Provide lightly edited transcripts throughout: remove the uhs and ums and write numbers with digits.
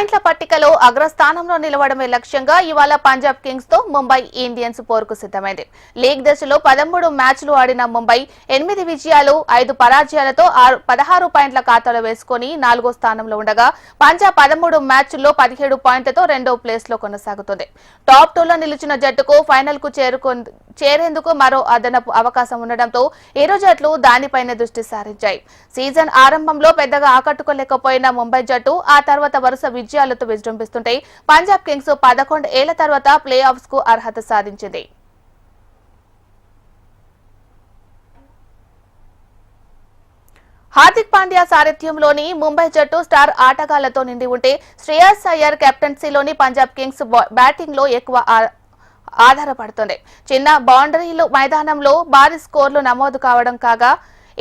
పాయింట్ల పట్టికలో అగ్రస్థానంలో నిలవడమే లక్ష్యంగా ఇవాళ పంజాబ్ కింగ్స్ తో ముంబై ఇండియన్స్ పోరుకు సిద్ధమైంది. లీగ్ దశలో 13 మ్యాచ్లు ఆడిన ముంబై 8 విజయాలు 5 పరాజయాలతో 16 పాయింట్ల ఖాతాలో వేసుకుని 4వ స్థానంలో ఉండగా పంజాబ్ 13 మ్యాచ్ల్లో 17 పాయింట్లతో 2వ ప్లేస్ లో కొనసాగుతుంది. టాప్ 2లో నిలిచిన జట్టుకు ఫైనల్ కు చేరేందుకు మరో అదనపు అవకాశం ఉండడంతో ఇరు జట్లు దానిపైనే దృష్టి సారించాయి. సీజన్ ఆరంభంలో పెద్దగా ఆకట్టుకోలేకపోయిన ముంబై జట్టు ఆ తర్వాత వరుస విజయాలతో విజృంభిస్తుంటే పంజాబ్ కింగ్స్ 11 ఏళ్ల తర్వాత ప్లే ఆఫ్స్ కు అర్హత సాధించింది. హార్దిక్ పాండ్యా సారథ్యంలోని ముంబై జట్టు స్టార్ ఆటగాళ్లతో నిండి ఉంటే శ్రేయస్ అయ్యర్ కెప్టెన్సీలోని పంజాబ్ కింగ్స్ బ్యాటింగ్ లో ఎక్కువ ఆధారపడుతుంది. చిన్న బౌండరీలు మైదానంలో భారీ స్కోర్లు నమోదు కావడం కాగా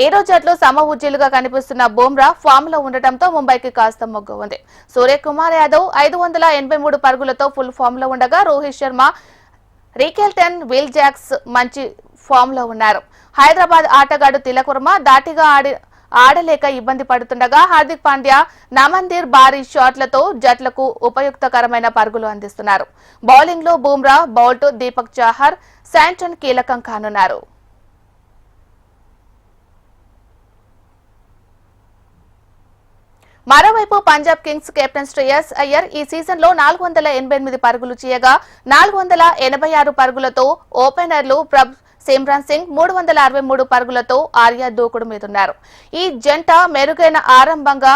ఏరో జట్లు సమఉజ్జీలుగా కనిపిస్తున్న బుమ్రా ఫామ్ లో ఉండటంతో ముంబైకి కాస్త మొగ్గు ఉంది. సూర్యకుమార్ యాదవ్ 583 పరుగులతో ఫుల్ ఫామ్ లో ఉండగా Rohit Sharma, Rickelton, Will Jacks మంచి ఫామ్ లో ఉన్నారు. హైదరాబాద్ ఆటగాడు తిలక్ వర్మ దాటిగా ఆడలేక ఇబ్బంది పడుతుండగా హార్దిక్ పాండ్యా, నమందీర్ భారీ షాట్లతో జట్లకు ఉపయుక్తకరమైన పరుగులు అందిస్తున్నారు. బౌలింగ్ లో బుమ్రా, బౌల్ట్, దీపక్ చాహర్, శాంటన్ కీలకం కానున్నారు. మరోవైపు పంజాబ్ కింగ్స్ కెప్టెన్ శ్రేయస్ అయ్యర్ ఈ సీజన్ లో 488 పరుగులు చేయగా 486 పరుగులతో ఓపెనర్లు సిమ్రాన్ సింగ్ 363 పరుగులతో ఆర్యా దూకుడు మీదున్నారు. ఈ జంట మెరుగైన ఆరంభంగా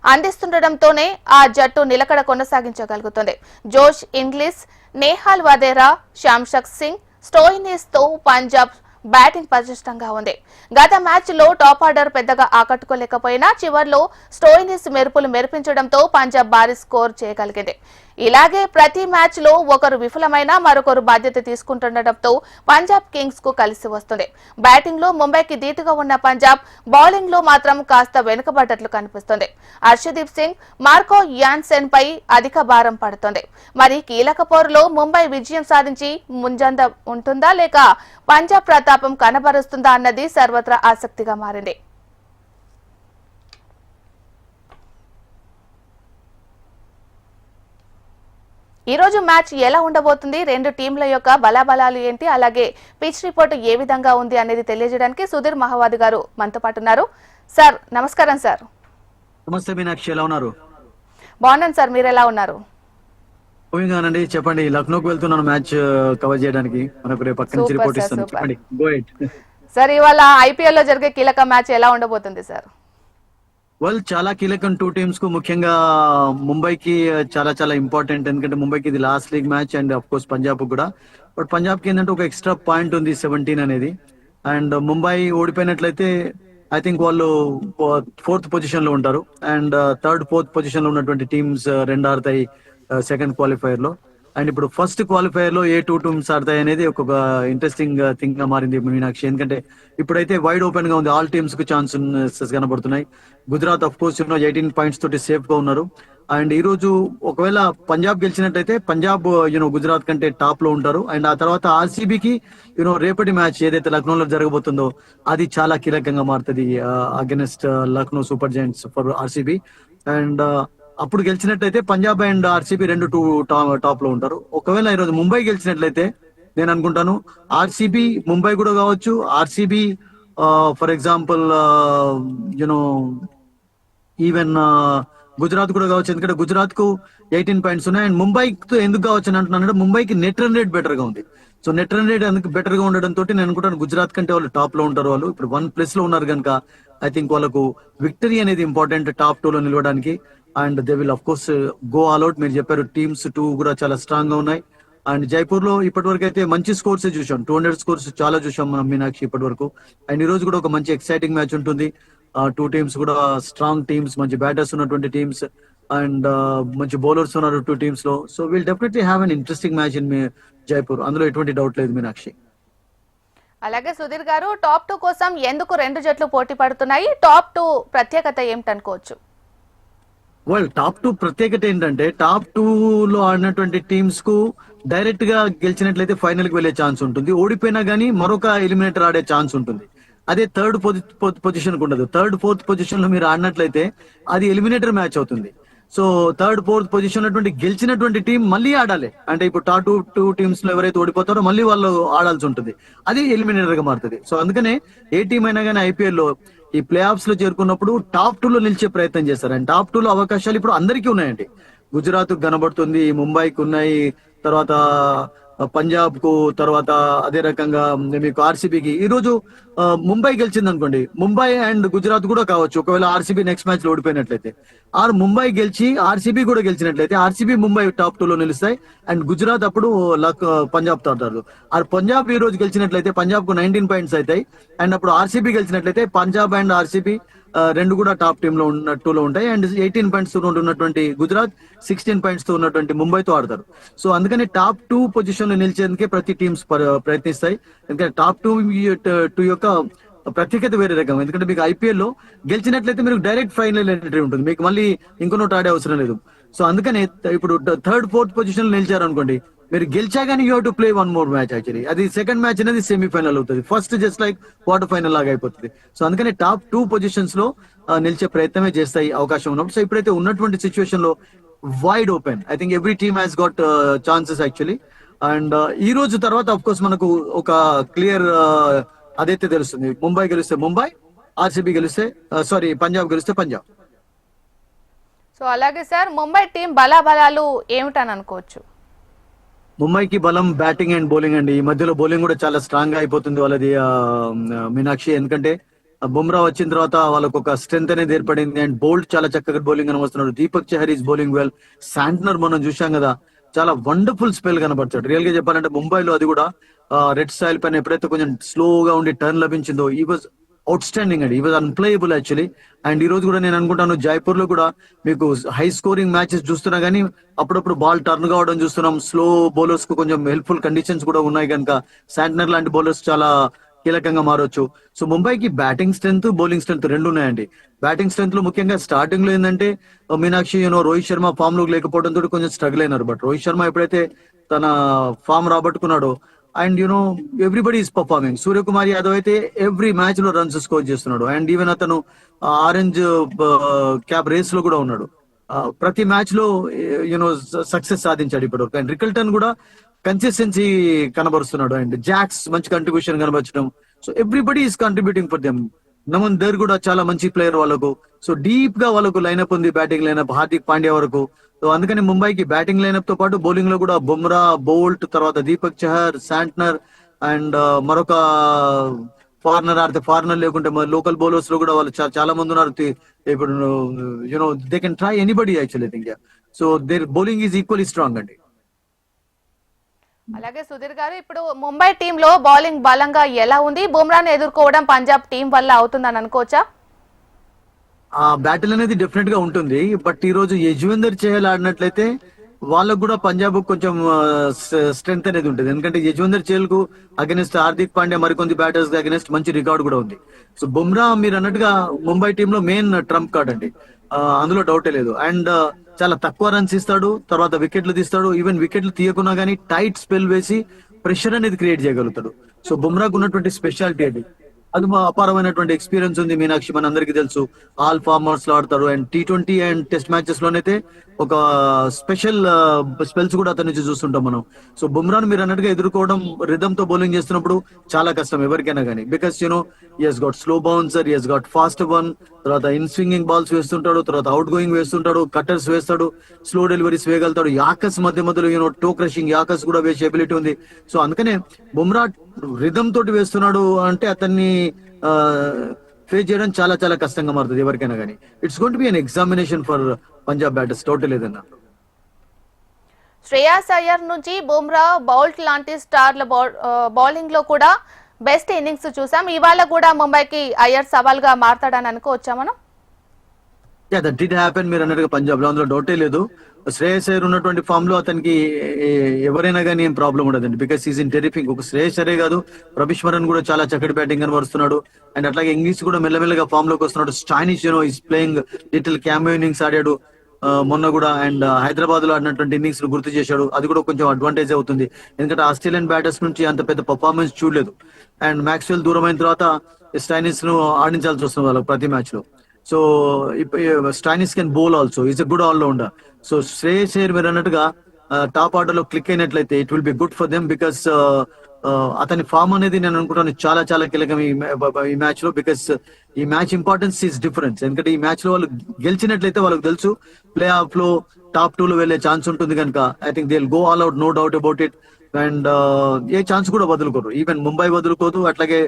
అందిస్తుండటంతోనే ఆ జట్టు నిలకడ కొనసాగించగలుగుతుంది. Josh Inglis, Nehal Wadhera, Shashank Singh, Stoinis తో పంజాబ్ బ్యాటింగ్ పటిష్టంగా ఉంది. గత మ్యాచ్ లో టాప్ ఆర్డర్ పెద్దగా ఆకట్టుకోలేకపోయినా చివర్లో స్టోయినిస్ మెరుపులు మెరిపించడంతో పంజాబ్ భారీ స్కోర్ చేయగలిగింది. ఇలాగే ప్రతి మ్యాచ్ లో ఒకరు విఫలమైనా మరొకరు బాధ్యత తీసుకుంటుండటంతో పంజాబ్ కింగ్స్ కు కలిసి వస్తుంది. బ్యాటింగ్ లో ముంబైకి ధీటుగా ఉన్న పంజాబ్ బౌలింగ్ లో మాత్రం కాస్త వెనుకబడ్డట్లు కనిపిస్తుంది. హర్షదీప్ సింగ్, మార్కో యాన్సెన్ పై అధిక భారం పడుతుంది. మరి కీలక పోరులో ముంబై విజయం సాధించి ముంజంద ఉంటుందా లేక పంజాబ్ ప్రతాపం కనబరుస్తుందా అన్నది సర్వత్రా ఆసక్తిగా మారింది. ఈ రోజు మ్యాచ్ ఎలా ఉండబోతుంది, రెండు టీంల యొక్క బలాబలాలు ఏంటి, అలాగే పిచ్ రిపోర్ట్ ఏ విధంగా ఉంది అనేది తెలియజేయడానికి సుధీర్ మహావాది గారు మనతో పాటు ఉన్నారు. సార్ నమస్కారం. సార్ నమస్తే మీనాక్షి, ఎలా ఉన్నారు? బాగున్నాను సార్, మీరు ఎలా ఉన్నారు? అండి చెప్పండి. లక్నోకి వెళ్తున్నాను మ్యాచ్ కవర్ చేయడానికి. మనకు రేపు పక్క నుంచి రిపోర్ట్ ఇస్తాను. చెప్పండి. Go head. సార్ ఇవాళ ఐపీఎల్ లో జరిగే కీలక మ్యాచ్ ఎలా ఉండబోతుంది సార్? చాలా కీలకం టూ టీమ్స్ కు. ముఖ్యంగా ముంబైకి చాలా చాలా ఇంపార్టెంట్, ఎందుకంటే ముంబైకి ఇది last league match and of course Punjab కూడా. బట్ పంజాబ్ కి ఏంటంటే ఒక ఎక్స్ట్రా పాయింట్ ఉంది 17 అనేది. అండ్ ముంబై ఓడిపోయినట్లయితే ఐ థింక్ వాళ్ళు 4th పొజిషన్ లో ఉంటారు. అండ్ 3rd 4th పొజిషన్ లో ఉన్నటువంటి టీమ్స్ రెండు ఆడతాయి సెకండ్ క్వాలిఫైర్ లో. అండ్ ఇప్పుడు ఫస్ట్ క్వాలిఫైర్ లో ఏ టూ టీమ్స్ ఆడతాయి అనేది ఒక ఇంట్రెస్టింగ్ థింగ్ గా మారింది మీనాక్షి. ఎందుకంటే ఇప్పుడైతే వైడ్ ఓపెన్ గా ఉంది, ఆల్ టీమ్స్ కు ఛాన్సెస్ కనబడుతున్నాయి. గుజరాత్ అఫ్ కోర్స్ 18 పాయింట్స్ తోటి సేఫ్ గా ఉన్నారు. అండ్ ఈ రోజు ఒకవేళ పంజాబ్ గెలిచినట్టయితే పంజాబ్ గుజరాత్ కంటే టాప్ లో ఉంటారు. అండ్ ఆ తర్వాత ఆర్సీబీకి రేపటి మ్యాచ్ ఏదైతే లక్నోలో జరగబోతుందో అది చాలా కీలకంగా మారుతుంది against Lucknow super Giants for RCB. And అప్పుడు గెలిచినట్లయితే పంజాబ్ అండ్ ఆర్సీబీ రెండు టాప్ లో ఉంటారు. ఒకవేళ ఈరోజు ముంబై గెలిచినట్లయితే నేను అనుకుంటాను ఆర్సీబీ ముంబై కూడా కావచ్చు, RCB for example even Gujarat కూడా కావచ్చు. ఎందుకంటే గుజరాత్ కు 18 పాయింట్స్ ఉన్నాయి. అండ్ ముంబైకి ఎందుకు కావచ్చు అని అంటున్నానంటే ముంబైకి నెట్ రన్ రేట్ బెటర్ గా ఉంది. సో నెట్ రన్ రేట్ ఎందుకు బెటర్ గా ఉండడం తోటి నేను అనుకుంటాను గుజరాత్ కంటే వాళ్ళు టాప్ లో ఉంటారు. వాళ్ళు ఇప్పుడు 1+ లో ఉన్నారు కనుక ఐ థింక్ వాళ్ళకు విక్టరీ అనేది ఇంపార్టెంట్ టాప్ 2 లో నిలవడానికి. And they will of course go all out. మీరు చెప్పారు టీమ్స్ 2 కూడా చాలా స్ట్రాంగ్ గా ఉన్నాయి. అండ్ జైపూర్ లో ఇప్పటి వరకు అయితే మంచి స్కోర్స్ చూసాం, 200 స్కోర్స్ చాలా చూసాం మనం మీనాక్షి ఇప్పటి వరకు. అండ్ ఈ రోజు కూడా ఒక మంచి ఎక్సైటింగ్ మ్యాచ్ ఉంటుంది. టూ టీమ్స్ కూడా స్ట్రాంగ్ టీమ్స్, మంచి బ్యాటర్స్ ఉన్నటువంటి టీమ్స్ అండ్ మంచి బౌలర్స్ ఉన్నారు టూ టీమ్స్ లో. So will definitely have an interesting match in Jaipur, అందులో ఎటువంటి డౌట్ లేదు మీనాక్షి. అలాగే సుధీర్ గారు, టాప్ 2 కోసం ఎందుకు రెండు జట్లు పోటీ పడుతున్నాయి? టాప్ 2 ప్రత్యేకత ఏమిటనుకోవచ్చు? టాప్ 2 ప్రత్యేకత ఏంటంటే టాప్ 2 లో ఆడినటువంటి టీమ్స్ కు డైరెక్ట్ గా గెలిచినట్లయితే ఫైనల్ కి వెళ్లే ఛాన్స్ ఉంటుంది. ఓడిపోయినా గానీ మరొక ఎలిమినేటర్ ఆడే ఛాన్స్ ఉంటుంది. అదే 3rd పొజిషన్ కు ఉండదు. 3rd 4th పొజిషన్ లో మీరు ఆడినట్లయితే అది ఎలిమినేటర్ మ్యాచ్ అవుతుంది. సో థర్డ్ ఫోర్త్ పొజిషన్ ఉన్నటువంటి గెలిచినటువంటి టీం మళ్ళీ ఆడాలి. అంటే ఇప్పుడు టాప్ టూ టీమ్స్ లో ఎవరైతే ఓడిపోతారో మళ్ళీ వాళ్ళు ఆడాల్సి ఉంటుంది. అది ఎలిమినేటర్ గా మారుతుంది. సో అందుకనే ఏ టీం అయినా కానీ ఐపీఎల్ లో ఈ ప్లే ఆఫ్స్ లో చేరుకున్నప్పుడు టాప్ టూ లో నిలిచే ప్రయత్నం చేస్తారు. అండ్ టాప్ టూ లో అవకాశాలు ఇప్పుడు అందరికీ ఉన్నాయండి. గుజరాత్ కనబడుతుంది, ముంబైకి ఉన్నాయి, తర్వాత పంజాబ్ కు, తర్వాత అదే రకంగా మీకు ఆర్సీబీకి. ఈ రోజు ముంబై గెలిచింది అనుకోండి, ముంబై అండ్ గుజరాత్ కూడా కావచ్చు ఒకవేళ ఆర్సీబీ నెక్స్ట్ మ్యాచ్ లో ఓడిపోయినట్లయితే. ముంబై గెలిచి ఆర్సీబీ కూడా గెలిచినట్లయితే ఆర్సీబీ ముంబై టాప్ టూ లో నిలుస్తాయి. అండ్ గుజరాత్ అప్పుడు పంజాబ్ తో ఆడతారు. పంజాబ్ ఈ రోజు గెలిచినట్లయితే పంజాబ్ కు 19 పాయింట్స్ అవుతాయి. అండ్ అప్పుడు ఆర్సీబీ గెలిచినట్లయితే పంజాబ్ అండ్ ఆర్సీబీ రెండు కూడా టాప్ టీమ్ లో టూలో ఉంటాయి. అండ్ 18 పాయింట్స్ తో ఉన్నటువంటి గుజరాత్ 16 పాయింట్స్ తో ఉన్నటువంటి ముంబైతో ఆడతారు. సో అందుకని టాప్ టూ పొజిషన్ లో నిలిచేందుకే ప్రతి టీమ్స్ ప్రయత్నిస్తాయి. ఎందుకంటే టాప్ టూ యొక్క ప్రత్యేకత వేరే రకం. ఎందుకంటే మీకు ఐపీఎల్ లో గెలిచినట్లయితే మీరు డైరెక్ట్ ఫైనల్ ఎంట్రీ ఉంటుంది, మీకు మళ్ళీ ఇంకో నోట్ ఆడే అవసరం లేదు. సో అందుకనే ఇప్పుడు థర్డ్ ఫోర్త్ పొజిషన్ లో నిలిచారు అనుకోండి, మీరు గెలిచా కానీ you to play one more match. Actually అది సెకండ్ మ్యాచ్ అనేది సెమీఫైనల్ అవుతుంది, first just like quarter final లాగా అయిపోతుంది. సో అందుకని టాప్ టూ పొజిషన్స్ లో నిలిచే ప్రయత్నమే చేస్తాయి అవకాశం ఉన్నప్పుడు. సో ఇప్పుడైతే ఉన్నటువంటి సిచ్యువేషన్ లో wide open. I think every team has got chances actually. And ఈ రోజు తర్వాత అఫ్ కోర్స్ మనకు ఒక క్లియర్ అదైతే తెలుస్తుంది. ముంబై గెలిస్తే ముంబై, ఆర్సీబీ గెలిస్తే పంజాబ్ గెలిస్తే పంజాబ్. సో అలాగే సార్, ముంబై టీం బలాబలాలు ఏమిటని అనుకోవచ్చు? ముంబైకి బలం బ్యాటింగ్ అండ్ బౌలింగ్ అండి. ఈ మధ్యలో బౌలింగ్ కూడా చాలా స్ట్రాంగ్ గా అయిపోతుంది వాళ్ళది మీనాక్షి. ఎందుకంటే బుమ్రా వచ్చిన తర్వాత వాళ్ళకు ఒక స్ట్రెంత్ అనేది ఏర్పడింది. అండ్ బోల్ట్ చాలా చక్కగా బౌలింగ్ కనబడుతున్నాడు. Deepak Chahar is bowling well. Santner మనం చూసాం కదా, చాలా వండర్ఫుల్ స్పెల్ కనబడతాడు. రియల్ గా చెప్పాలంటే ముంబైలో అది కూడా రెడ్ సాయిల్ పైన ఎప్పుడైతే కొంచెం స్లోగా ఉండి టర్న్ లభించిందో ఈ వాజ్ అవుట్ స్టాండింగ్ అండి. ఈ వాజ్ అన్ప్లేయబుల్ యాక్చువల్లీ. అండ్ ఈ రోజు కూడా నేను అనుకుంటాను జైపూర్ లో కూడా మీకు హై స్కోరింగ్ మ్యాచెస్ చూస్తున్నా కానీ అప్పుడప్పుడు బాల్ టర్న్ కావడం చూస్తున్నాం. స్లో బౌలర్స్ కు కొంచెం హెల్ప్ఫుల్ కండిషన్స్ కూడా ఉన్నాయి కనుక శాంట్నర్ లాంటి బౌలర్స్ చాలా కీలకంగా మారొచ్చు. సో ముంబైకి బ్యాటింగ్ స్ట్రెంత్, బౌలింగ్ స్ట్రెంత్ రెండు ఉన్నాయండి. బ్యాటింగ్ స్ట్రెంత్ లో ముఖ్యంగా స్టార్టింగ్ లో ఏంటంటే మీనాక్షి రోహిత్ శర్మ ఫామ్ లో లేకపోవడంతో కొంచెం స్ట్రగుల్ అయినారు. బట్ రోహిత్ శర్మ ఎప్పుడైతే తన ఫామ్ రాబట్టుకున్నాడో and everybody is performing. Suryakumar Yadav అయితే ఎవ్రీ మ్యాచ్ లో రన్స్ స్కోర్ చేస్తున్నాడు. అండ్ ఈవెన్ అతను ఆరెంజ్ క్యాప్ రేస్ లో కూడా ఉన్నాడు. ప్రతి మ్యాచ్ లో సక్సెస్ సాధించాడు ఇప్పటివరకు. అండ్ రికల్టన్ కూడా కన్సిస్టెన్సీ కనబరుస్తున్నాడు. అండ్ జాక్స్ మంచి కంట్రిబ్యూషన్ కనబరచడం. So everybody is contributing for them. Naman Dhir కూడా చాలా మంచి ప్లేయర్ వాళ్ళకు. సో డీప్ గా వాళ్ళకు లైనప్ ఉంది, బ్యాటింగ్ లైనప్ హార్దిక్ పాండ్యా వరకు. సో అందుకని ముంబైకి బ్యాటింగ్ లైనప్ తో పాటు బౌలింగ్ లో కూడా బుమ్రా, బోల్ట్, తర్వాత దీపక్ చహర్, శాంట్నర్ అండ్ మరొక ఫారినర్ ఆడితే ఫారినర్ లేకుంటే లోకల్ బౌలర్స్ లో కూడా వాళ్ళు చాలా మంది ఉన్నారు. ఇప్పుడు they can try anybody actually think. So there bowling is equally strong అండి. అలాగే సుధీర్ గారు, ఇప్పుడు ముంబై టీమ్ లో బౌలింగ్ బలంగా ఎలా ఉంది? బుమ్రాను ఎదుర్కోవడం పంజాబ్ టీం వల్ల అవుతుందని అనుకోవచ్చా? ఆ బ్యాటిల్ అనేది డెఫినెట్ గా ఉంటుంది. బట్ ఈ రోజు యజ్వేందర్ చహల్ ఆడినట్లయితే వాళ్ళకు కూడా పంజాబ్ కొంచెం స్ట్రెంత్ అనేది ఉంటుంది. ఎందుకంటే యజ్వేందర్ చహల్ కు అగెనిస్ట్ హార్దిక్ పాండ్యా మరికొంది బ్యాటర్స్ అగెనిస్ట్ మంచి రికార్డ్ కూడా ఉంది. సో బుమ్రా మీరు అన్నట్టుగా ముంబై టీమ్ లో మెయిన్ ట్రంప్ కార్డ్ అండి, అందులో డౌటే లేదు. అండ్ చాలా తక్కువ రన్స్ ఇస్తాడు, తర్వాత వికెట్లు తీస్తాడు. ఈవెన్ వికెట్లు తీయకున్నా గానీ టైట్ స్పెల్ వేసి ప్రెషర్ అనేది క్రియేట్ చేయగలుగుతాడు. సో బుమ్రాకు ఉన్నటువంటి స్పెషాలిటీ అది. అది అపారమైనటువంటి ఎక్స్పీరియన్స్ ఉంది మీనాక్షి, మన అందరికీ తెలుసు. ఆల్ ఫార్మర్స్ లో ఆడతారు. And T20 and test matches లోనైతే ఒక స్పెషల్ స్పెల్స్ కూడా అతని నుంచి చూస్తుంటాం మనం. సో బుమ్రాను మీరు అన్నట్టుగా ఎదుర్కోవడం, రిథమ్ తో బౌలింగ్ చేస్తున్నప్పుడు చాలా కష్టం ఎవరికైనా కానీ. Because has got slow bouncer, has got fast one, తర్వాత ఇన్ స్వింగింగ్ బాల్స్ వేస్తుంటాడు, తర్వాత అవుట్ గోయింగ్ వేస్తుంటాడు, కట్టర్స్ వేస్తాడు, స్లో డెలివరీస్ వేయగలుగుతాడు. యాకస్ మధ్యలో టో క్రషింగ్ యాకస్ కూడా వేసే ఎబిలిటీ ఉంది. సో అందుకనే బుమ్రా రిథమ్ తోటి వేస్తున్నాడు అంటే అతన్ని ఫేస్ చేయడం చాలా చాలా కష్టంగా మారుతుంది ఎవరికైనా కానీ. It's going to be an examination for Punjab batters, total లేదన్నా. శ్రేయాస్ అయ్యర్ నుంచి బుమ్రా, బౌల్ట్ లాంటి స్టార్ల బౌలింగ్ లో కూడా బెస్ట్ ఇన్నింగ్స్ చూసాం. ఇవాళ కూడా ముంబైకి అయ్యర్ సవాల్ గా మారతాడని అనుకోవచ్చా మనం? దట్ డిడ్ హ్యాపెన్ మీరు అన్నట్టుగా పంజాబ్ లో, అందులో డౌటే లేదు. శ్రేయస్ అయ్యర్ ఉన్నటువంటి ఫామ్ లో అతనికి ఎవరైనా కానీ ఏం ప్రాబ్లం ఉండదండి. Because is in terrific. ఒక శ్రేయస్ అయ్యరే కాదు, ప్రభిష్మరన్ కూడా చాలా చక్కటి బ్యాటింగ్ కనబరుస్తున్నాడు. అండ్ అట్లాగే ఇంగ్లీష్ కూడా మెల్లమెల్లగా ఫామ్ లోకి వస్తున్నాడు. Stoinis is playing little cameo innings ఆడాడు మొన్న కూడా. అండ్ హైదరాబాద్ లో ఆడినటువంటి ఇన్నింగ్స్ గుర్తు చేశాడు. అది కూడా కొంచెం అడ్వాంటేజ్ అవుతుంది, ఎందుకంటే ఆస్ట్రేలియన్ బ్యాటర్స్ నుంచి అంత పెద్ద పర్ఫార్మెన్స్ చూడలేదు. అండ్ మ్యాక్స్వెల్ దూరం అయిన తర్వాత స్టైనిస్ ను ఆడించాల్సి వస్తుంది వాళ్ళకి ప్రతి మ్యాచ్ లో. So Stoinis can bowl also, is a good allrounder. So Shreyas Iyer మీరు అన్నట్టుగా టాప్ ఆర్డర్ లో క్లిక్ అయినట్లయితే it will be good for them, because అతని ఫామ్ అనేది నేను అనుకుంటాను చాలా చాలా కీలకం ఈ మ్యాచ్ లో. బికాస్ ఈ మ్యాచ్ ఇంపార్టెన్స్ ఈస్ డిఫరెన్స్, ఎందుకంటే ఈ మ్యాచ్ లో వాళ్ళు గెలిచినట్లయితే వాళ్ళకి తెలుసు ప్లే ఆఫ్ లో టాప్ 2 లో వెళ్లే ఛాన్స్ ఉంటుంది కనుక I think they will go all out, no doubt about it. And ఏ ఛాన్స్ కూడా వదులుకోరు, ఈవెన్ ముంబై వదులుకోదు, అట్లాగే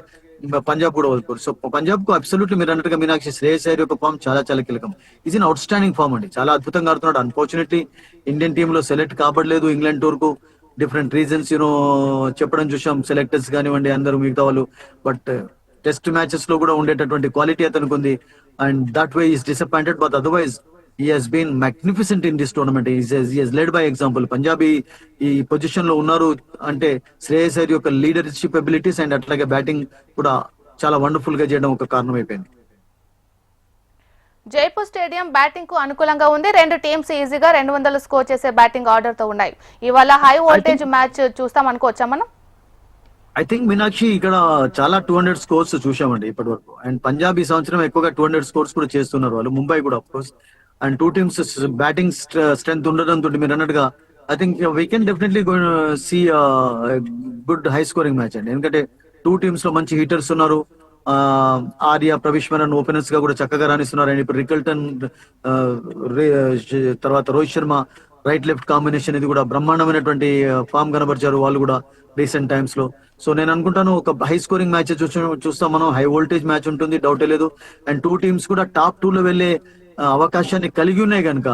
పంజాబ్ కూడా వదులుకోరు. సో పంజాబ్ కు అబ్సల్యూట్లీ మీరు అన్నట్టుగా మీనాక్షి శ్రేయస్ అయ్యర్ యొక్క ఫామ్ చాలా చాలా కీలకం. Is in outstanding form అండి, చాలా అద్భుతంగా ఆడుతున్నాడు. అన్ఫార్చునేట్లీ ఇండియన్ టీమ్ లో సెలెక్ట్ కాబడలేదు ఇంగ్లాండ్ టూర్ కు, డిఫరెంట్ రీజన్స్ చెప్పడం చూసాం సెలెక్టర్స్ కానివ్వండి అందరూ మిగతా వాళ్ళు. బట్ టెస్ట్ మ్యాచెస్ లో కూడా ఉండేటటువంటి క్వాలిటీ అతనికి ఉంది, and that way is disappointed. But otherwise he has been magnificent in this tournament. He has led by example. Punjabi ఈ పొజిషన్ లో ఉన్నారు అంటే శ్రేయస్ అయ్యర్ యొక్క లీడర్షిప్ ఎబిలిటీస్ అండ్ అట్లాగే బ్యాటింగ్ కూడా చాలా వండర్ఫుల్ గా చేయడం ఒక కారణం అయిపోయింది. జైపూర్ స్టేడియం బ్యాటింగ్ కు అనుకూలంగా ఉంది. రెండు టీమ్స్ ఈజీగా 200 స్కోర్ చేసే బ్యాటింగ్ ఆర్డర్ తో ఉన్నాయి. ఇవాళ హై వోల్టేజ్ మ్యాచ్ చూస్తాం అనుకోవచ్చా మనం? ఐ థింక్ మీనాక్షి ఇక్కడ చాలా 200 స్కోర్స్ చూసామండి ఇప్పటి వరకు. అండ్ పంజాబ్ ఈ సంవత్సరం ఎక్కువగా 200 స్కోర్స్ కూడా చేస్తున్నారు వాళ్ళు, ముంబై కూడా of course. And two teams batting strength ఉండడంతో మీరు అన్నట్టుగా I think we can definitely see good high scoring match అండి. ఎందుకంటే టూ టీమ్స్ లో మంచి హీటర్స్ ఉన్నారు. ఆర్య ప్రవిష్మరన్ ఓపెనర్స్ గా కూడా చక్కగా రాణిస్తున్నారు. అండ్ ఇప్పుడు రికల్టన్ తర్వాత Rohit Sharma right left combination ఇది కూడా బ్రహ్మాండమైనటువంటి ఫామ్ కనబరిచారు వాళ్ళు కూడా రీసెంట్ టైమ్స్ లో. సో నేను అనుకుంటాను ఒక హై స్కోరింగ్ మ్యాచ్ చూస్తాం మనం, హై వోల్టేజ్ మ్యాచ్ ఉంటుంది, డౌటే లేదు. అండ్ టూ టీమ్స్ కూడా టాప్ 2 లో వెళ్లే అవకాశాన్ని కలిగి ఉన్నాయి కనుక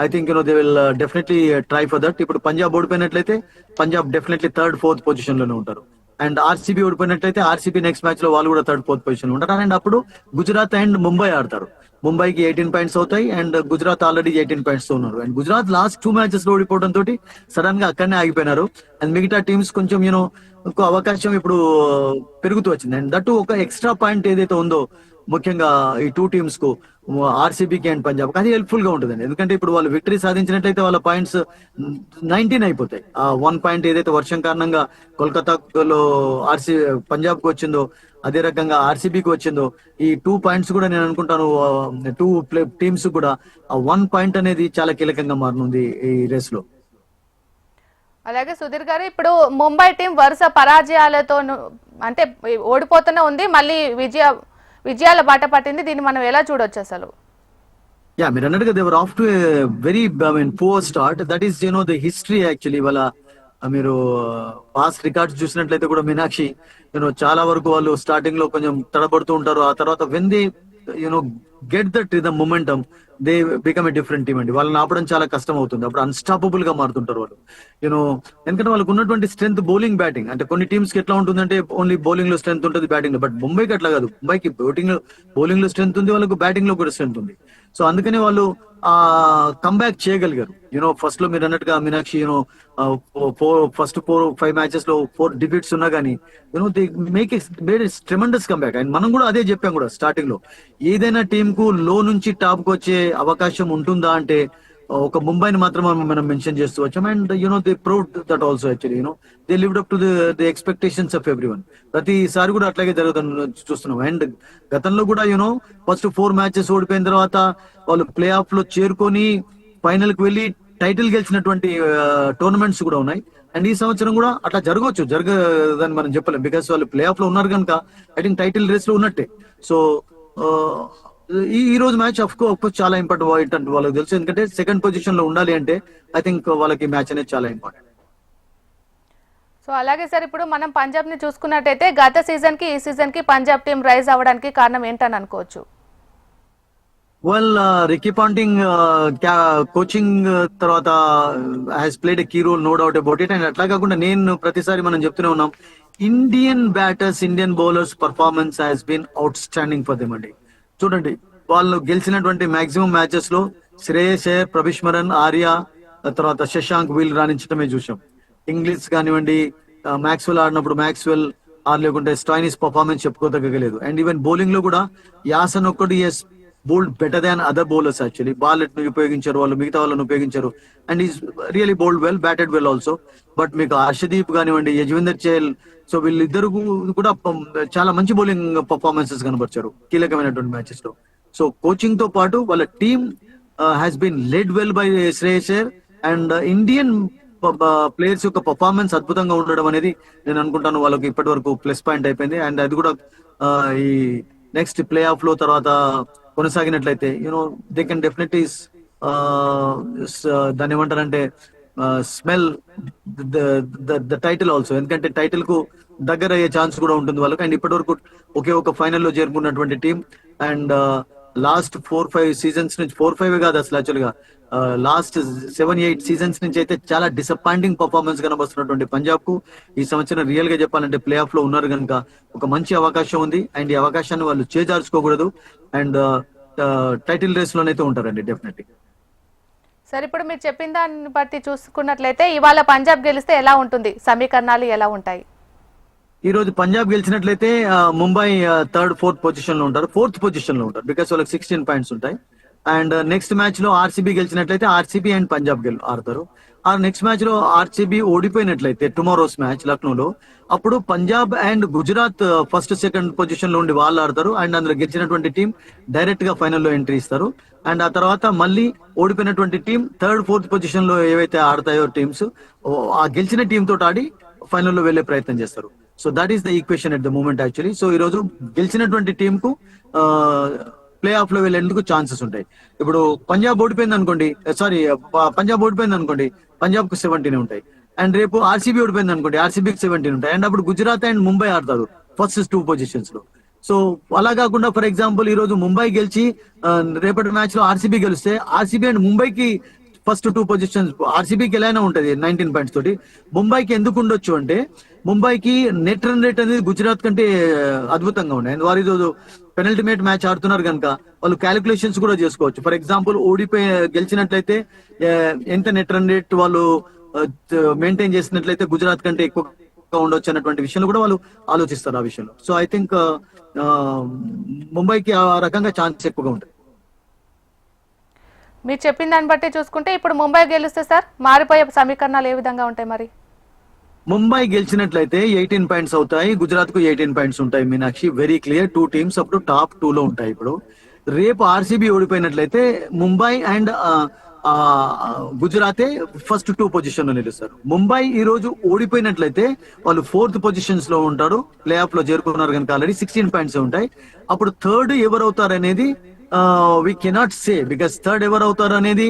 I think they will definitely try for that. ఇప్పుడు పంజాబ్ ఓడిపోయినట్లయితే Punjab definitely 3rd, 4th position లోనే ఉంటారు. అండ్ ఆర్సీబీ ఓడిపోయినట్లయితే ఆర్సీబీ నెక్స్ట్ మ్యాచ్ లో వాళ్ళు కూడా 3rd, 4th పొజిషన్ లో ఉంటారు. అండ్ అప్పుడు గుజరాత్ అండ్ ముంబై ఆడతారు. ముంబైకి 18 పాయింట్స్ అవుతాయి అండ్ గుజరాత్ ఆల్రెడీ 18 పాయింట్స్ తో ఉన్నారు. అండ్ గుజరాత్ లాస్ట్ 2 మ్యాచెస్ లో ఓడిపోవడం తోటి సడన్ గా అక్కడనే ఆగిపోయినారు. అండ్ మిగతా టీమ్స్ కొంచెం ఇంకో అవకాశం ఇప్పుడు పెరుగుతూ వచ్చింది. అండ్ దట్టు ఒక ఎక్స్ట్రా పాయింట్ ఏదైతే ఉందో ముఖ్యంగా ఈ టూ టీమ్స్ కు ఆర్సీబీకి అండ్ పంజాబ్ అది హెల్ప్ఫుల్ గా ఉంటుందండి. ఎందుకంటే ఇప్పుడు వాళ్ళు విక్టరీ సాధించినట్లయితే వాళ్ళ పాయింట్స్ 19 అయిపోతాయి. ఆ 1 పాయింట్ ఏదైతే వర్షం కారణంగా కోల్కతాలో పంజాబ్ కు వచ్చిందో అదే రకంగా ఆర్సీబీకి వచ్చిందో ఈ 2 పాయింట్స్ కూడా నేను అనుకుంటాను టూ టీమ్స్ కూడా ఆ 1 పాయింట్ అనేది చాలా కీలకంగా మారనుంది ఈ రేస్ లో. అలాగే సుధీర్ గారు, ఇప్పుడు ముంబై టీం వరుస పరాజయాలతో అంటే ఓడిపోతూనే ఉంది, మళ్ళీ విజయాల బాట పట్టింది. దీన్ని మనం ఎలా చూడొచ్చు అసలు? యా, మీరు అన్నట్టుగా they were off to very poor start. That is the history actually. వాళ్ళ మీరు పాస్ట్ రికార్డ్స్ చూసినట్లయితే కూడా మీనాక్షి చాలా వరకు వాళ్ళు స్టార్టింగ్ లో కొంచెం తడబడుతూ ఉంటారు. ఆ తర్వాత when they get that the momentum they become a different team అండి. వాళ్ళని ఆపడం చాలా కష్టం అవుతుంది. అప్పుడు అన్స్టాపబుల్ గా మారుతుంటారు వాళ్ళు. ఎందుకంటే వాళ్ళకు ఉన్నటువంటి స్ట్రెంత్ బౌలింగ్ బ్యాటింగ్. అంటే కొన్ని టీమ్స్ కి ఎట్లా ఉంటుందంటే ఓన్లీ బౌలింగ్ లో స్ట్రెంత్ ఉంటుంది, బ్యాటింగ్ లో. బట్ ముంబైకి అట్లా కాదు, ముంబైకి బౌలింగ్ లో స్ట్రెంత్ ఉంది, వాళ్ళకు బ్యాటింగ్ లో కూడా స్ట్రెంత్ ఉంది. సో అందుకని వాళ్ళు ఆ కంబ్యాక్ చేయగలిగారు. ఫస్ట్ లో మీరు అన్నట్టుగా మీనాక్షి ఫస్ట్ 4-5 మ్యాచెస్ లో 4 డిఫీట్స్ ఉన్నా కానీ they make tremendous comeback. And మనం కూడా అదే చెప్పాం కూడా స్టార్టింగ్ లో, ఏదైనా టీమ్ కు లో నుంచి టాప్ కు వచ్చే అవకాశం ఉంటుందా అంటే ఒక ముంబైని మాత్రం మనం మెన్షన్ చేస్తూ వచ్చాం. And they proved that also actually. They lived up to the expectations of everyone. ప్రతిసారి కూడా అట్లాగే జరుగుతుంది చూస్తున్నాం. అండ్ గతంలో కూడా ఫస్ట్ 4 మ్యాచెస్ ఓడిపోయిన తర్వాత వాళ్ళు ప్లే ఆఫ్ లో చేరుకొని ఫైనల్ కి వెళ్లి టైటిల్ గెలిచినటువంటి టోర్నమెంట్స్ కూడా ఉన్నాయి. అండ్ ఈ సంవత్సరం కూడా అట్లా జరగదని మనం చెప్పలేం, బికాస్ వాళ్ళు ప్లే ఆఫ్ లో ఉన్నారు కనుక ఐ థింక్ టైటిల్ రేస్ లో ఉన్నట్టే. సో ఈ రోజు మ్యాచ్ ఆఫ్ కోర్స్ చాలా ఇంపార్టెంట్ వాళ్ళకి తెలుసు. ఎందుకంటే 2nd పొజిషన్ లో ఉండాలి అంటే ఐ థింక్ వాళ్ళకి మ్యాచ్ అనేది చాలా ఇంపార్టెంట్. సో అలాగే సార్, ఇప్పుడు మనం పంజాబ్ ని చూసుకున్నట్టయితే గత సీజన్ కి ఈ సీజన్ కి పంజాబ్ టీం రైజ్ అవ్వడానికి కారణం ఏంటని అనుకోవచ్చు? వెల్, రికీ పాంటింగ్ కోచింగ్ తర్వాత has played a key role, no doubt about it. And అట్లా కాకుండా నేను ప్రతిసారి మనం చెప్తూనే ఉన్నాం, Indian batters, Indian bowlers performance has been outstanding for them అండి. చూడండి, వాళ్ళు గెలిచినటువంటి మాక్సిమం మ్యాచెస్ లో శ్రేయస్ అయ్యర్, ప్రవిష్మరన్, ఆర్య తర్వాత శశాంక్ వీళ్ళు రాణించడమే చూసాం. ఇంగ్లీష్ కానివ్వండి, మ్యాక్స్వెల్ ఆడినప్పుడు మ్యాక్స్వెల్ లేకుంటే స్టాయినిస్ పర్ఫార్మెన్స్ చెప్పుకోదగ్గలేదు. అండ్ ఈవెన్ బౌలింగ్ లో కూడా యాసన్ ఒక్కటి bowled better than other bowlers actually. Ball ఉపయోగించారు వాళ్ళు, మిగతా వాళ్ళని ఉపయోగించారు. And is really bowled well, batted well also. But మీకు హర్షదీప్ కానివ్వండి, యజ్వేందర్ చహల్, సో వీళ్ళిద్దరు కూడా చాలా మంచి బౌలింగ్ పర్ఫార్మెన్సెస్ కనబరిచారు కీలకమైనటువంటి మ్యాచెస్ లో. సో కోచింగ్ తో పాటు వాళ్ళ team has been led well by Shreyas Iyer and Indian players యొక్క పర్ఫార్మెన్స్ అద్భుతంగా ఉండడం అనేది నేను అనుకుంటాను వాళ్ళకి ఇప్పటి వరకు ప్లస్ పాయింట్ అయిపోయింది. అండ్ అది కూడా ఈ నెక్స్ట్ ప్లే ఆఫ్ లో తర్వాత కొనసాగినట్లయితే దే కెన్ డెఫినెట్లీ దాన్ని ఏమంటారంటే స్మెల్ ద టైటిల్ ఆల్సో, ఎందుకంటే టైటిల్ కు దగ్గర అయ్యే ఛాన్స్ కూడా ఉంటుంది వాళ్ళకి. అండ్ ఇప్పటి వరకు ఒకే ఒక ఫైనల్లో చేరుకున్నటువంటి టీం. అండ్ లాస్ట్ 4-5 సీజన్స్ నుంచి 4-5 కాదు అసలు యాక్చువల్ గా లాస్ట్ 7-8 సీజన్స్ నుంచి అయితే చాలా డిసప్పాయింటింగ్ పర్ఫార్మెన్స్ కనబడుతున్నటువంటి పంజాబ్ కు ఈ సంవత్సరం రియల్ గా చెప్పాలంటే ప్లే ఆఫ్ లో ఉన్నారు కనుక ఒక మంచి అవకాశం ఉంది. అండ్ ఈ అవకాశాన్ని వాళ్ళు చేజార్చుకోకూడదు. అండ్ టైటిల్ రేస్ లోనైతే ఉంటారండి డెఫినెట్లీ. సార్ ఇప్పుడు మీరు చెప్పిన దాన్ని బట్టి చూసుకున్నట్లయితే ఇవాళ పంజాబ్ గెలిస్తే ఎలా ఉంటుంది, సమీకరణాలు ఎలా ఉంటాయి? ఈ రోజు Punjab గెలిచినట్లయితే Mumbai 3rd 4th position లో ఉంటారు, 4th పొజిషన్ లో ఉంటారు, బికాస్ వాళ్ళకి 16 పాయింట్స్ ఉంటాయి. అండ్ నెక్స్ట్ మ్యాచ్ లో ఆర్సీబీ గెలిచినట్లయితే ఆర్సీబీ అండ్ పంజాబ్ ఆడతారు. ఆ నెక్స్ట్ మ్యాచ్ లో ఆర్సీబీ ఓడిపోయినట్లయితే టుమారోస్ మ్యాచ్ లక్నోలో, అప్పుడు Punjab and Gujarat 1st 2nd position లో ఉండి వాళ్ళు ఆడతారు. అండ్ అందులో గెలిచినటువంటి టీం డైరెక్ట్ గా ఫైనల్లో ఎంట్రీ ఇస్తారు. అండ్ ఆ తర్వాత మళ్ళీ ఓడిపోయినటువంటి టీం 3rd 4th పొజిషన్ లో ఏవైతే ఆడతాయో టీమ్స్, ఆ గెలిచిన టీం తోటి ఆడి ఫైనల్లో వెళ్లే ప్రయత్నం చేస్తారు. So that is the equation at the moment actually. సో ఈ రోజు గెలిచినటువంటి టీం కు ప్లే ఆఫ్ లో వెళ్ళేందుకు ఛాన్సెస్ ఉంటాయి. ఇప్పుడు పంజాబ్ ఓడిపోయింది అనుకోండి, పంజాబ్ ఓడిపోయింది అనుకోండి, పంజాబ్ కు 17 ఉంటాయి. అండ్ రేపు ఆర్సీబీ ఓడిపోయింది అనుకోండి, ఆర్సీబీకి 17 ఉంటాయి. అండ్ అప్పుడు గుజరాత్ అండ్ ముంబై ఆడతారు ఫస్ట్ 2 పొజిషన్స్ లో. సో అలా కాకుండా ఫర్ ఎగ్జాంపుల్ ఈ రోజు ముంబై గెలిచి రేపటి మ్యాచ్ లో ఆర్సీబీ గెలిస్తే ఆర్సీబీ అండ్ ముంబైకి ఫస్ట్ 2 పొజిషన్స్ ఆర్సీబీకి ఎలా అయినా ఉంటది 19 పాయింట్స్ తోటి. ముంబైకి ఎందుకు ఉండొచ్చు అంటే ముంబైకి నెట్ రన్ రేట్ అనేది గుజరాత్ కంటే అద్భుతంగా ఉన్నాయి. వారు ఈరోజు పెనల్టిమేట్ మ్యాచ్ ఆడుతున్నారు కనుక వాళ్ళు క్యాలిక్యులేషన్స్ కూడా చేసుకోవచ్చు. ఫర్ ఎగ్జాంపుల్ ఓడిపోయి గెలిచినట్లయితే ఎంత నెట్ రన్ రేట్ వాళ్ళు మెయింటైన్ చేసినట్లయితే గుజరాత్ కంటే ఎక్కువ ఉండొచ్చు అన్నటువంటి విషయంలో కూడా వాళ్ళు ఆలోచిస్తారు ఆ విషయంలో. సో ఐ థింక్ ముంబైకి ఆ రకంగా ఛాన్స్ ఎక్కువగా ఉంటుంది. మీరు చెప్పిన దాన్ని బట్టి చూసుకుంటే ఇప్పుడు ముంబై గెలిస్తే సార్ మారిపోయే సమీకరణాలు ఏ విధంగా ఉంటాయి మరి? ముంబై గెలిచినట్లయితే 18 పాయింట్స్ అవుతాయి, గుజరాత్ కు 18 పాయింట్స్ ఉంటాయి. మీనాక్షి వెరీ క్లియర్, 2 టీమ్స్ అప్పుడు టాప్ 2 లో ఉంటాయి. ఇప్పుడు రేపు ఆర్సీబీ ఓడిపోయినట్లయితే ముంబై అండ్ గుజరాతే ఫస్ట్ 2 పొజిషన్ లో నిలుస్తారు. ముంబై ఈ రోజు ఓడిపోయినట్లయితే వాళ్ళు 4th పొజిషన్స్ లో ఉంటారు, ప్లే ఆఫ్ లో చేరుకున్నారు కనుక ఆల్రెడీ 16 పాయింట్స్ ఉంటాయి. అప్పుడు థర్డ్ ఎవరు అవుతారు అనేది we cannot say, because third ఎవరు అవుతారు అనేది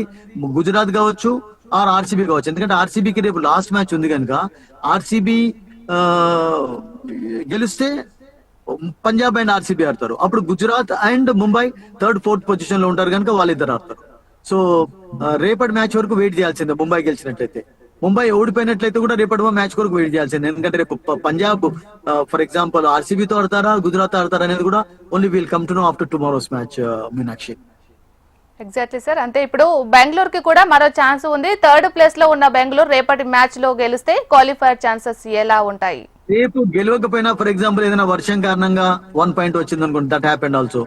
గుజరాత్ కావచ్చు ఆర్ ఆర్సీబీ కావచ్చు. ఎందుకంటే ఆర్సీబీకి రేపు లాస్ట్ మ్యాచ్ ఉంది కనుక ఆర్సీబీ గెలిస్తే పంజాబ్ అండ్ ఆర్సీబీ ఆడతారు. అప్పుడు Gujarat and Mumbai 3rd 4th position లో ఉంటారు కనుక వాళ్ళిద్దరు ఆడతారు. సో రేపటి మ్యాచ్ వరకు వెయిట్ చేయాల్సిందే. ముంబై గెలిచినట్లయితే, ముంబై ఓడిపోయినట్లయితే కూడా రేపటి మ్యాచ్ వరకు వెయిట్ చేయాల్సిందే. ఎందుకంటే రేపు పంజాబ్ ఫర్ ఎగ్జాంపుల్ ఆర్సీబీతో ఆడతారా గుజరాత్ ఆడతారా అనేది కూడా only will come to know after tomorrow's match. Meenakshi exactly sir. అంటే ఇప్పుడు బెంగళూరుకి కూడా మరో ఛాన్స్ ఉంది. 3rd ప్లేస్ లో ఉన్న బెంగళూరు రేపటి మ్యాచ్ లో గెలిస్తే క్వాలిఫైర్ ఛాన్సెస్ ఎలా ఉంటాయి? రేపు గెలవకపోయినా ఫర్ ఎగ్జాంపుల్ ఏదైనా వర్షం కారణంగా 1 పాయింట్ వచ్చింది అనుకోండి, దట్ హ్యాపెండ్ ఆల్సో.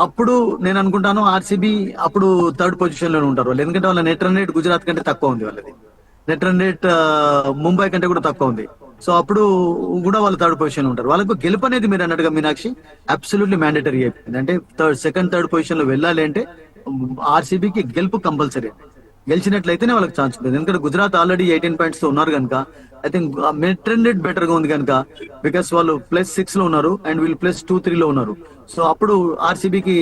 అప్పుడు నేను అనుకుంటాను ఆర్సీబీ అప్పుడు 3rd పొజిషన్ లోనే ఉంటారు వాళ్ళు. ఎందుకంటే వాళ్ళ నెట్ రన్ రేట్ గుజరాత్ కంటే తక్కువ ఉంది, వాళ్ళది నెట్ రన్ రేట్ ముంబై కంటే కూడా తక్కువ ఉంది. సో అప్పుడు కూడా వాళ్ళు 3rd పొజిషన్ లో ఉంటారు. వాళ్ళకు గెలుపు అనేది మీరు అన్నట్టుగా మీనాక్షి అబ్సల్యూట్లీ మ్యాండేటరీ అయిపోయింది. అంటే 2nd 3rd పొజిషన్ లో వెళ్ళాలి అంటే ఆర్సీబీకి గెలుపు కంపల్సరీ. గెలిచినట్లయితేనే వాళ్ళకి ఛాన్స్ ఉంటుంది. ఎందుకంటే గుజరాత్ ఆల్రెడీ 18 పాయింట్స్ తో ఉన్నారు కనుక I think net run rate better గా ఉంది కనుక, బికాస్ వాళ్ళు +6 లో ఉన్నారు అండ్ వీళ్ళు +2-3 లో ఉన్నారు. సో అప్పుడు ఆర్సీబీకి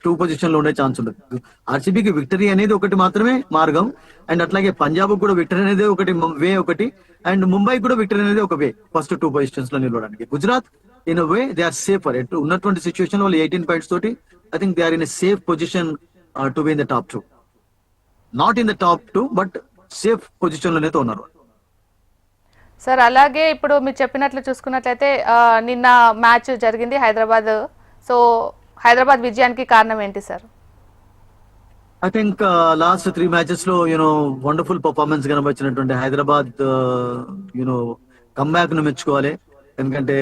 2 పొజిషన్ లో ఉండే ఛాన్స్ ఉంటుంది. ఆర్సీబీకి విక్టరీ అనేది ఒకటి మాత్రమే మార్గం, అండ్ అట్లాగే పంజాబ్ కూడా విక్టరీ అనేది ఒకటి వే ఒకటి, అండ్ ముంబై కూడా విక్టరీ అనేది ఒక వే ఫస్ట్ 2 పొజిషన్స్ లో నిలవడానికి. Gujarat in way they are safer ఉన్నటువంటి సిచ్యువేషన్ వాళ్ళు 18 పాయింట్స్ తోటి I think they are in safe position to be in the top 2, not in the top 2 but safe position లోనైతే ఉన్నారు సార్. అలాగే ఇప్పుడు మీరు చెప్పినట్లు చూసుకున్నట్లయితే నిన్న మ్యాచ్ జరిగింది హైదరాబాద్. సో హైదరాబాద్ విజయానికి కారణం ఏంటి sir? I think last 3 matches లో వండర్ఫుల్ పర్ఫార్మెన్స్ కనబరిచినటువంటి హైదరాబాద్ కమ్బ్యాక్ ను మెచ్చుకోవాలి. ఎందుకంటే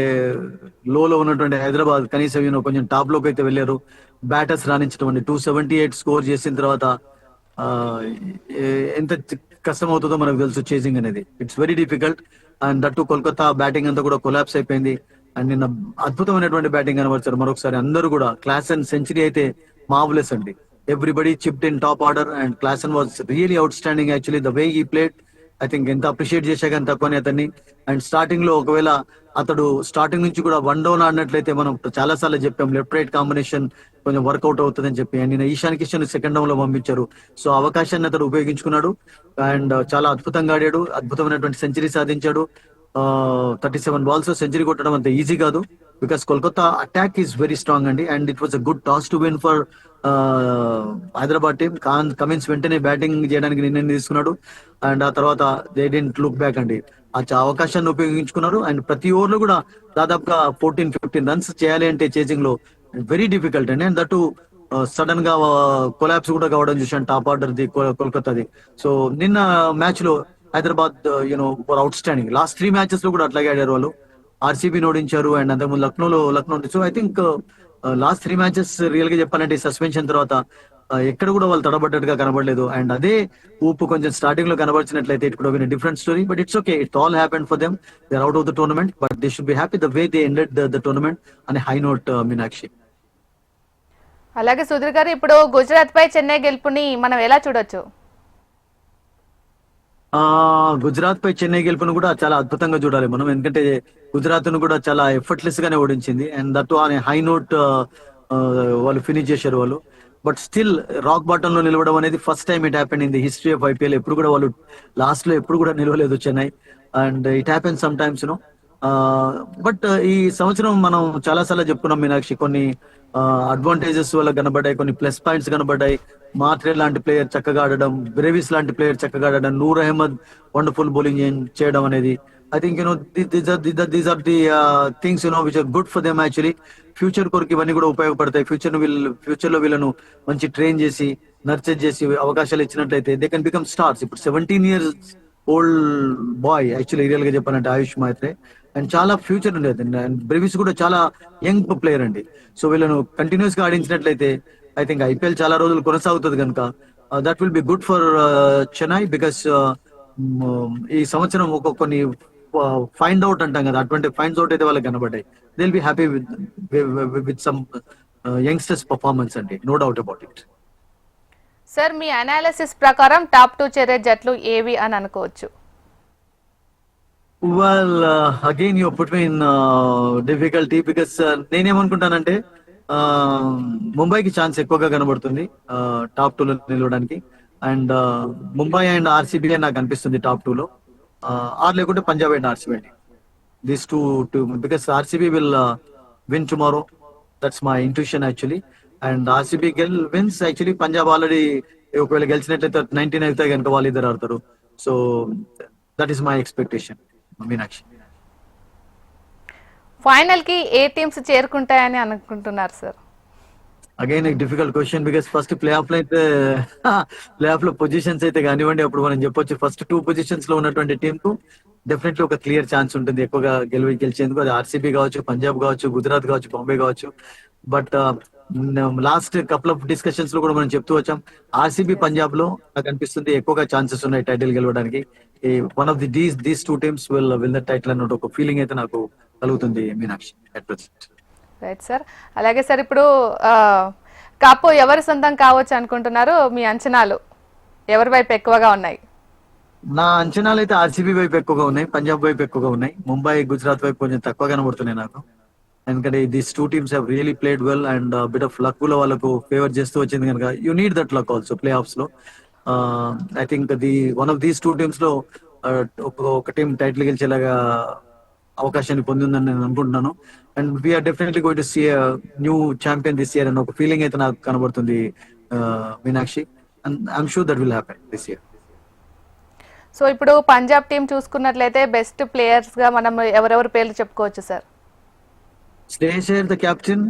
లోలో ఉన్నటువంటి హైదరాబాద్ కనీసం కొంచెం టాప్ లోకి అయితే వెళ్ళారు. బ్యాటర్స్ రాణించడం 278 స్కోర్ చేసిన తర్వాత ఎంత కష్టం అవుతుందో మనకు తెలుసు. చేసింగ్ అనేది it's very difficult. And that Kolkata batting అంతా కూడా కొలాప్స్ అయిపోయింది. అండ్ నిన్న అద్భుతమైనటువంటి బ్యాటింగ్ కనబరిచారు మరొకసారి. అందరూ కూడా క్లాస్ అండ్ సెంచరీ అయితే marvelous అండి. Everybody chipped in top order and Klassen was really outstanding actually the way he played. I think ఎంత అప్రిషియేట్ చేసా కానీ తక్కువని అతన్ని. అండ్ స్టార్టింగ్ లో ఒకవేళ అతడు స్టార్టింగ్ నుంచి కూడా వన్ డౌన్ ఆడినట్లయితే మనం చాలా సార్లు చెప్పాం లెఫ్ట్ రైట్ కాంబినేషన్ కొంచెం వర్కౌట్ అవుతుందని చెప్పి. అండ్ నేను ఈశాన్ కిషన్ సెకండ్ డౌన్ లో పంపించారు. సో అవకాశాన్ని అతడు ఉపయోగించుకున్నాడు అండ్ చాలా అద్భుతంగా ఆడాడు, అద్భుతమైనటువంటి సెంచరీ సాధించాడు. 37 బాల్స్ సెంచరీ కొట్టడం అంత ఈజీ కాదు because Kolkata attack is very strong అండి. And it was a good toss to win for Hyderabad team. Cummins వెంటనే బ్యాటింగ్ చేయడానికి నిర్ణయం తీసుకున్నాడు అండ్ ఆ తర్వాత దే డెంట్ లుక్ బ్యాక్ అండి. ఆ అవకాశాన్ని ఉపయోగించుకున్నారు అండ్ ప్రతి ఓవర్ లో కూడా దాదాపుగా 14-15 రన్స్ చేయాలి అంటే చేసింగ్ లో వెరీ డిఫికల్ట్ అండి. అండ్ దట్ సడన్ గా కొలాప్స్ కూడా కావడం చూసాను టాప్ ఆర్డర్ ది కోల్కతాది. సో నిన్న మ్యాచ్ లో Hyderabad for out standing. Last 3 matches లో కూడా అట్లాగే ఆడారు వాళ్ళు. ఆర్సీబీని ఓడించారు అండ్ అంతకుముందు Lucknow. So I think last 3 matches real గా చెప్పాలంటే సస్పెన్షన్ తర్వాత ఎక్కడ కూడా వాళ్ళు తడబడ్డట్టుగా కనబడలేదు. అండ్ అదే ఊపు కొంచెం స్టార్టింగ్ లో కనబడినట్లయితే it could have been different story. But it's okay, it's all happened for them. They are out of the tournament but they should be happy the way they ended the tournament on a high note Meenakshi. అలాగే సుధీర్ గారు, ఇప్పుడు గుజరాత్ పై చెన్నై గెలుపుని మనం ఎలా చూడొచ్చు? గుజరాత్ పై చెన్నై గెలుపును కూడా చాలా అద్భుతంగా చూడాలి మనం. ఎందుకంటే గుజరాత్ ను కూడా చాలా ఎఫర్ట్లెస్ గానే ఓడించింది and that on a high note వాళ్ళు ఫినిష్ చేశారు వాళ్ళు. బట్ స్టిల్ రాక్ బాటమ్ లో నిలవడం అనేది first time it happen in the history of IPL. ఎప్పుడు కూడా వాళ్ళు లాస్ట్ లో ఎప్పుడు కూడా నిలవలేదు Chennai. And it happen some times but ఈ సంవత్సరం మనం చాలా సార్లు చెప్పుకున్నాం మీనాక్షి, కొన్ని అడ్వాంటేజెస్ వల్ల కనబడ్డాయి, కొన్ని ప్లస్ పాయింట్స్ కనబడ్డాయి. మాత్రే లాంటి ప్లేయర్ చక్కగా ఆడడం, బ్రేవిస్ లాంటి ప్లేయర్ చక్కగా ఆడడం, నూర్ అహ్మద్ వండర్ఫుల్ బౌలింగ్ చేయడం అనేది I think these are the things which are good for them actually. Future కొరకు ఇవన్నీ కూడా ఉపయోగపడతాయి. ఫ్యూచర్ లో వీళ్ళను మంచి ట్రైన్ చేసి నర్చర్ చేసి అవకాశాలు ఇచ్చినట్లయితే దే కెన్ బికమ్ స్టార్స్. ఇప్పుడు 17 years old bye actually real గా చెప్పాలంటే ఆయుష్ మాత్రే. అండ్ చాలా ఫ్యూచర్ ఉండేది. అండ్ బ్రెవిస్ కూడా చాలా యంగ్ ప్లేయర్ అండి. సో వీళ్ళను కంటిన్యూస్ గా ఆడించినట్లయితే ఐ థింక్ ఐపీఎల్ చాలా రోజులు కొనసాగుతుంది కనుక that will be good for Chennai. Because ఈ సంవత్సరం కొన్ని ఫైండ్ అవుట్ అంటాం కదా, అటువంటి ఫైండ్స్ అవుట్ అయితే వాళ్ళకి కనబడ్డాయి. They will be happy with some youngsters performance అండి, no doubt about it. Sir, మీ అనాలిసిస్ ప్రకారం టాప్ 2 చేరే జట్లు ఏవి అని అనుకోవచ్చు? Well again you put me in difficulty because నేనేమనుకుంటానంటే ముంబైకి ఛాన్స్ ఎక్కువగా కనబడుతుంది టాప్ 2 లో నిలవడానికి. అండ్ ముంబై అండ్ ఆర్సీబీ నాకు అనిపిస్తుంది టాప్ 2 లో. ఆర్ లేకుంటే పంజాబ్ అండ్ ఆర్సీబీ అండి. These two because RCB will win tomorrow. That's my intuition actually. And RCB wins actually. Punjab already ఒకవేళ గెలిచినట్లయితే 19 అయితే కనుక వాళ్ళు ఇద్దరు ఆడతారు. So that is my expectation Meenakshi. Final కి ఏ టీమ్స్ చేరుకుంటాయని అనుకుంటున్నారు sir? Again difficult question because first playoff లో అయితే ప్లే ఆఫ్ లో పొజిషన్స్ అయితే కానివ్వండి, అప్పుడు మనం చెప్పొచ్చు ఫస్ట్ 2 పొజిషన్స్ లో ఉన్నటువంటి టీమ్ కు డెఫినెట్లీ ఒక క్లియర్ ఛాన్స్ ఉంటుంది ఎక్కువగా గెలిచేందుకు. అది ఆర్సీబీ కావచ్చు, పంజాబ్ కావచ్చు, గుజరాత్ కావచ్చు, బాంబే కావచ్చు. But last couple of discussions లో కూడా మనం చెప్తూ వచ్చాం ఆర్సీబీ పంజాబ్ లో నాకు అనిపిస్తుంది ఎక్కువగా ఛాన్సెస్ ఉన్నాయి టైటిల్ గెలవడానికి. One of these 2 teams will the title అన్నట్టు ఒక ఫీలింగ్ అయితే నాకు కలుగుతుంది Meenakshi at present. Right sir. అలాగే సార్, ఇప్పుడు కప్పు ఎవరి సొంతం కావచ్చు అనుకుంటున్నారు? మీ అంచనాలు ఎవరి వైపు ఎక్కువగా ఉన్నాయి? నా అంచనాలు అయితే ఆర్సీబీ వైపు ఎక్కువగా ఉన్నాయి, పంజాబ్ వైపు ఎక్కువగా ఉన్నాయి. ముంబై, గుజరాత్ వైపు కొంచెం తక్కువ కనబడుతున్నాయి నాకు. ఎందుకంటే these 2 teams have really played well and bit of luck కూడా వాళ్ళకు ఫేవర్ చేస్తూ వచ్చింది కనుక you need that luck also playoffs లో. I think one of these 2 teams లో ఒక టీం టైటిల్ గెలిచేలాగా అవకాశాన్ని పొందిందని నేను అనుకుంటున్నాను. And we are definitely going to see new champion this year అన్న ఒక ఫీలింగ్ అయితే నాకు కనబడుతుంది Meenakshi. And I'm sure that will happen this year. So ఇప్పుడు పంజాబ్ టీం చూసుకున్నట్లయితే బెస్ట్ ప్లేయర్స్ గా మనం ఎవరెవరు పేర్లు చెప్పుకోవచ్చు sir? Shreyas Iyer, the captain,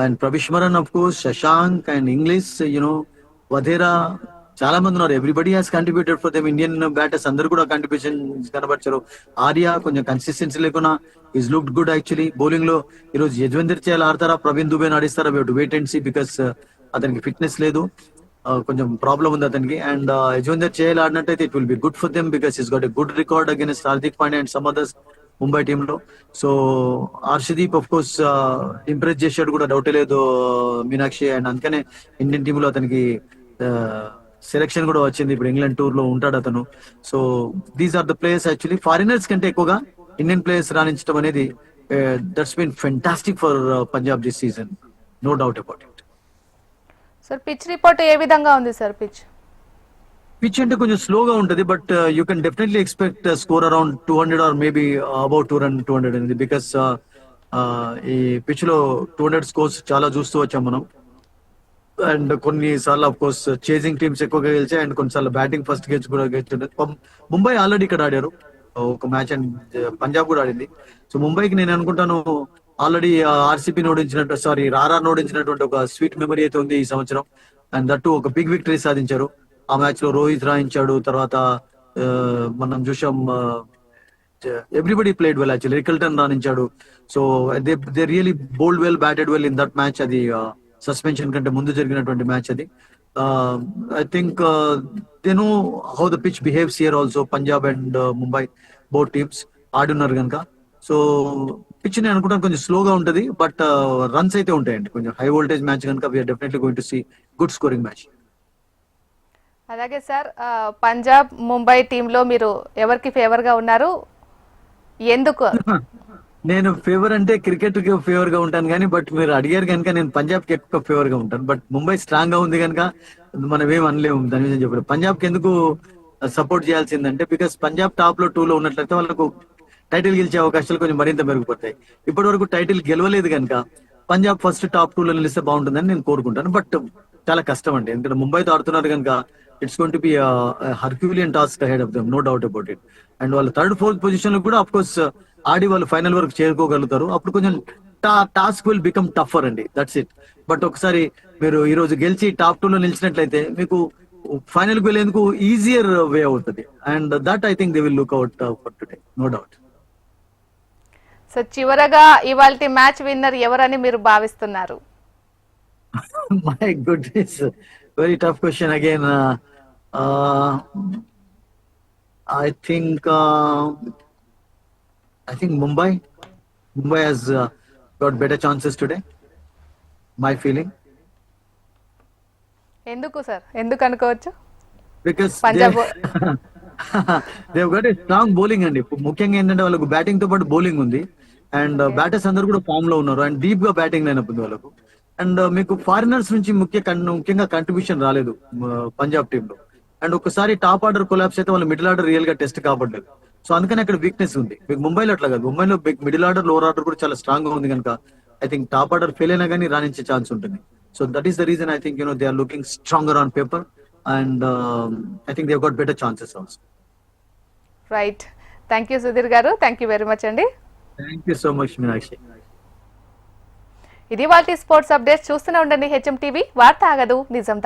and Pravishmaran, of course, Shashank and English, Vadera, చాలా మంది ఉన్నారు. Everybody has contributed for them. Indian batters అందరు కూడా కంట్రిబ్యూషన్ కనబర్చారు. ఆర్య కొంచెం కన్సిస్టెన్సీ లేకున్నా is looked good actually. Bowling లో ఈరోజు యజ్వేందర్ చహల్ ఆడతారా, ప్రవీణ్ దుబే ఆడిస్తారా, వెయిట్ అండ్ సీ బికాస్ అతనికి ఫిట్నెస్ లేదు, కొంచెం ప్రాబ్లం ఉంది అతనికి. అండ్ యజ్వేందర్ చహల్ ఆడినట్టయితే it will be good for them because is got a good record against Hardik Pandya and some others. Mumbai టీంలో. So Harshdeep of course impress చేశాడు కూడా, డౌటే లేదు మీనాక్షి. అండ్ అందుకనే ఇండియన్ టీంలో అతనికి సెలెక్షన్ కూడా వచ్చింది. ఇప్పుడు ఇంగ్లాండ్ టూర్ లో ఉంటాడు అతను. So these are the players actually foreigners కంటే ఎక్కువగా ఇండియన్ ప్లేయర్స్ రాణించడం అనేది that's been fantastic for Punjab this season, no doubt about it. Sir pitch report ఏ విధంగా ఉంది సార్? పిచ్ అంటే కొంచెం స్లోగా ఉంటుంది, but you can definitely expect score around 200 or maybe about 200 అనేది. బికాస్ ఈ పిచ్ లో 200 స్కోర్స్ చాలా చూస్తూ వచ్చాం మనం. అండ్ కొన్నిసార్లు ఆఫ్ కోర్స్ చేజింగ్ టీమ్స్ ఎక్కువగా గెలిచాయి, అండ్ కొన్నిసార్లు బ్యాటింగ్ ఫస్ట్ కూడా గెలిచింది. ముంబై ఆల్రెడీ ఇక్కడ ఆడారు ఒక మ్యాచ్, అండ్ పంజాబ్ కూడా ఆడింది. సో ముంబైకి నేను అనుకుంటాను ఆల్రెడీ ఆర్సీపీ ఓడించినట్టు, సారీ ఆర్ఆర్ ఓడించినటువంటి ఒక స్వీట్ మెమరీ అయితే ఉంది ఈ సంవత్సరం. అండ్ దట్టు ఒక బిగ్ విక్టరీ సాధించారు. ఆ మ్యాచ్ లో రోహిత్ రాయించాడు, తర్వాత మనం చూసాం everybody played well actually. Rickelton రాణించాడు. So they really bowled well, batted well in that match. అది సస్పెన్షన్ కంటే ముందు జరిగినటువంటి మ్యాచ్ అది. I think they know how the pitch behaves here also. Punjab and Mumbai both teams ఆడున్నారు కనుక. సో పిచ్ నేను అనుకుంటాను కొంచెం స్లోగా ఉంటది, బట్ రన్స్ అయితే ఉంటాయండి. కొంచెం హై వోల్టేజ్ మ్యాచ్ కనుక we are definitely going to see good scoring match. అలాగే సార్, పంజాబ్ ముంబై టీంలో మీరు ఎవరికి ఫేవర్ గా ఉన్నారు, ఎందుకు? నేను ఫేవర్ అంటే క్రికెట్ కి ఫేవర్ గా ఉంటాను కానీ, బట్ మీరు అడిగారు కనుక నేను పంజాబ్ కి ఎక్కువ ఫేవర్ గా ఉంటాను. బట్ ముంబై స్ట్రాంగ్ గా ఉంది కనుక మనం ఏం అనలేము దాని మీద చెప్పారు. పంజాబ్ కి ఎందుకు సపోర్ట్ చేయాల్సిందంటే, బికాస్ పంజాబ్ టాప్ లో 2 లో ఉన్నట్లయితే వాళ్ళకు టైటిల్ గెలిచే అవకాశాలు కొంచెం మరింత మెరుగుపడతాయి. ఇప్పటి వరకు టైటిల్ గెలవలేదు కనుక పంజాబ్ ఫస్ట్ టాప్ 2 లో నిలిస్తే బాగుంటుందని నేను కోరుకుంటాను. బట్ చాలా కష్టం అండి, ఎందుకంటే ముంబైతో ఆడుతున్నారు కనుక it's going to be herculean task ahead of them, no doubt about it. And వాళ్ళు 3rd, 4th పొజిషన్ లో కూడా అఫ్ కోర్స్ ఆడి వాళ్ళు ఫైనల్ వరకు చేరుకోగలుగుతారు. అప్పుడు కొంచెం టాస్క్ విల్ బికమ్ టఫర్ అండి, దట్స్ ఇట్. బట్ ఒకసారి మీరు ఈ రోజు గెలిచి టాప్ 2 లో నిలిచినట్లయితే మీకు ఫైనల్ కు వెళ్ళేందుకు ఈజియర్ వే అవుతుంది. And that I think they will look out for today, no doubt. So చివరగా ఇవాల్టి మ్యాచ్ విన్నర్ ఎవరని మీరు భావిస్తున్నారు? My goodness, very tough question again. I think Mumbai has got better chances today. My feeling. ఎందుకు sir, ఎందుకు అనుకోవచ్చు? Because Punjab they've got a strong bowling అండి. ముఖ్యంగా ఏంటంటే వాళ్ళకు బ్యాటింగ్ తో పాటు బౌలింగ్ ఉంది. అండ్ బ్యాటర్స్ అందరూ కూడా ఫామ్ లో ఉన్నారు, అండ్ డీప్ గా బ్యాటింగ్ లైనప్ ఉంది వాళ్ళకు. అండ్ మీకు ఫారినర్స్ నుంచి ముఖ్యంగా కంట్రిబ్యూషన్ రాలేదు పంజాబ్ టీమ్ లో. అండ్ ఒకసారి టాప్ ఆర్డర్ కొలాప్స్ అయితే వాళ్ళ మిడిల్ ఆర్డర్ రియల్ గా టెస్ట్ కాబట్టలేదు. సో అందుకని అక్కడ వీక్నెస్ ఉంది. మీకు ముంబైలో అట్లా కాదు, ముంబైలో మిడిల్ ఆర్డర్, లోవర్ ఆర్డర్ కూడా చాలా స్ట్రాంగ్ గా ఉంది కనుక I think top order fail అయినా కానీ రాణించే ఛాన్స్ ఉంటుంది. So that is the reason I think they are looking stronger on paper, and I think they got better chances also. Right, thank you Sudheer garu, thank you very much అండి. Thank you so much Meenakshi. ఇది వాటి sports updates. చూస్తూనే ఉండండి HM TV, వార్త ఆగదు నిజం.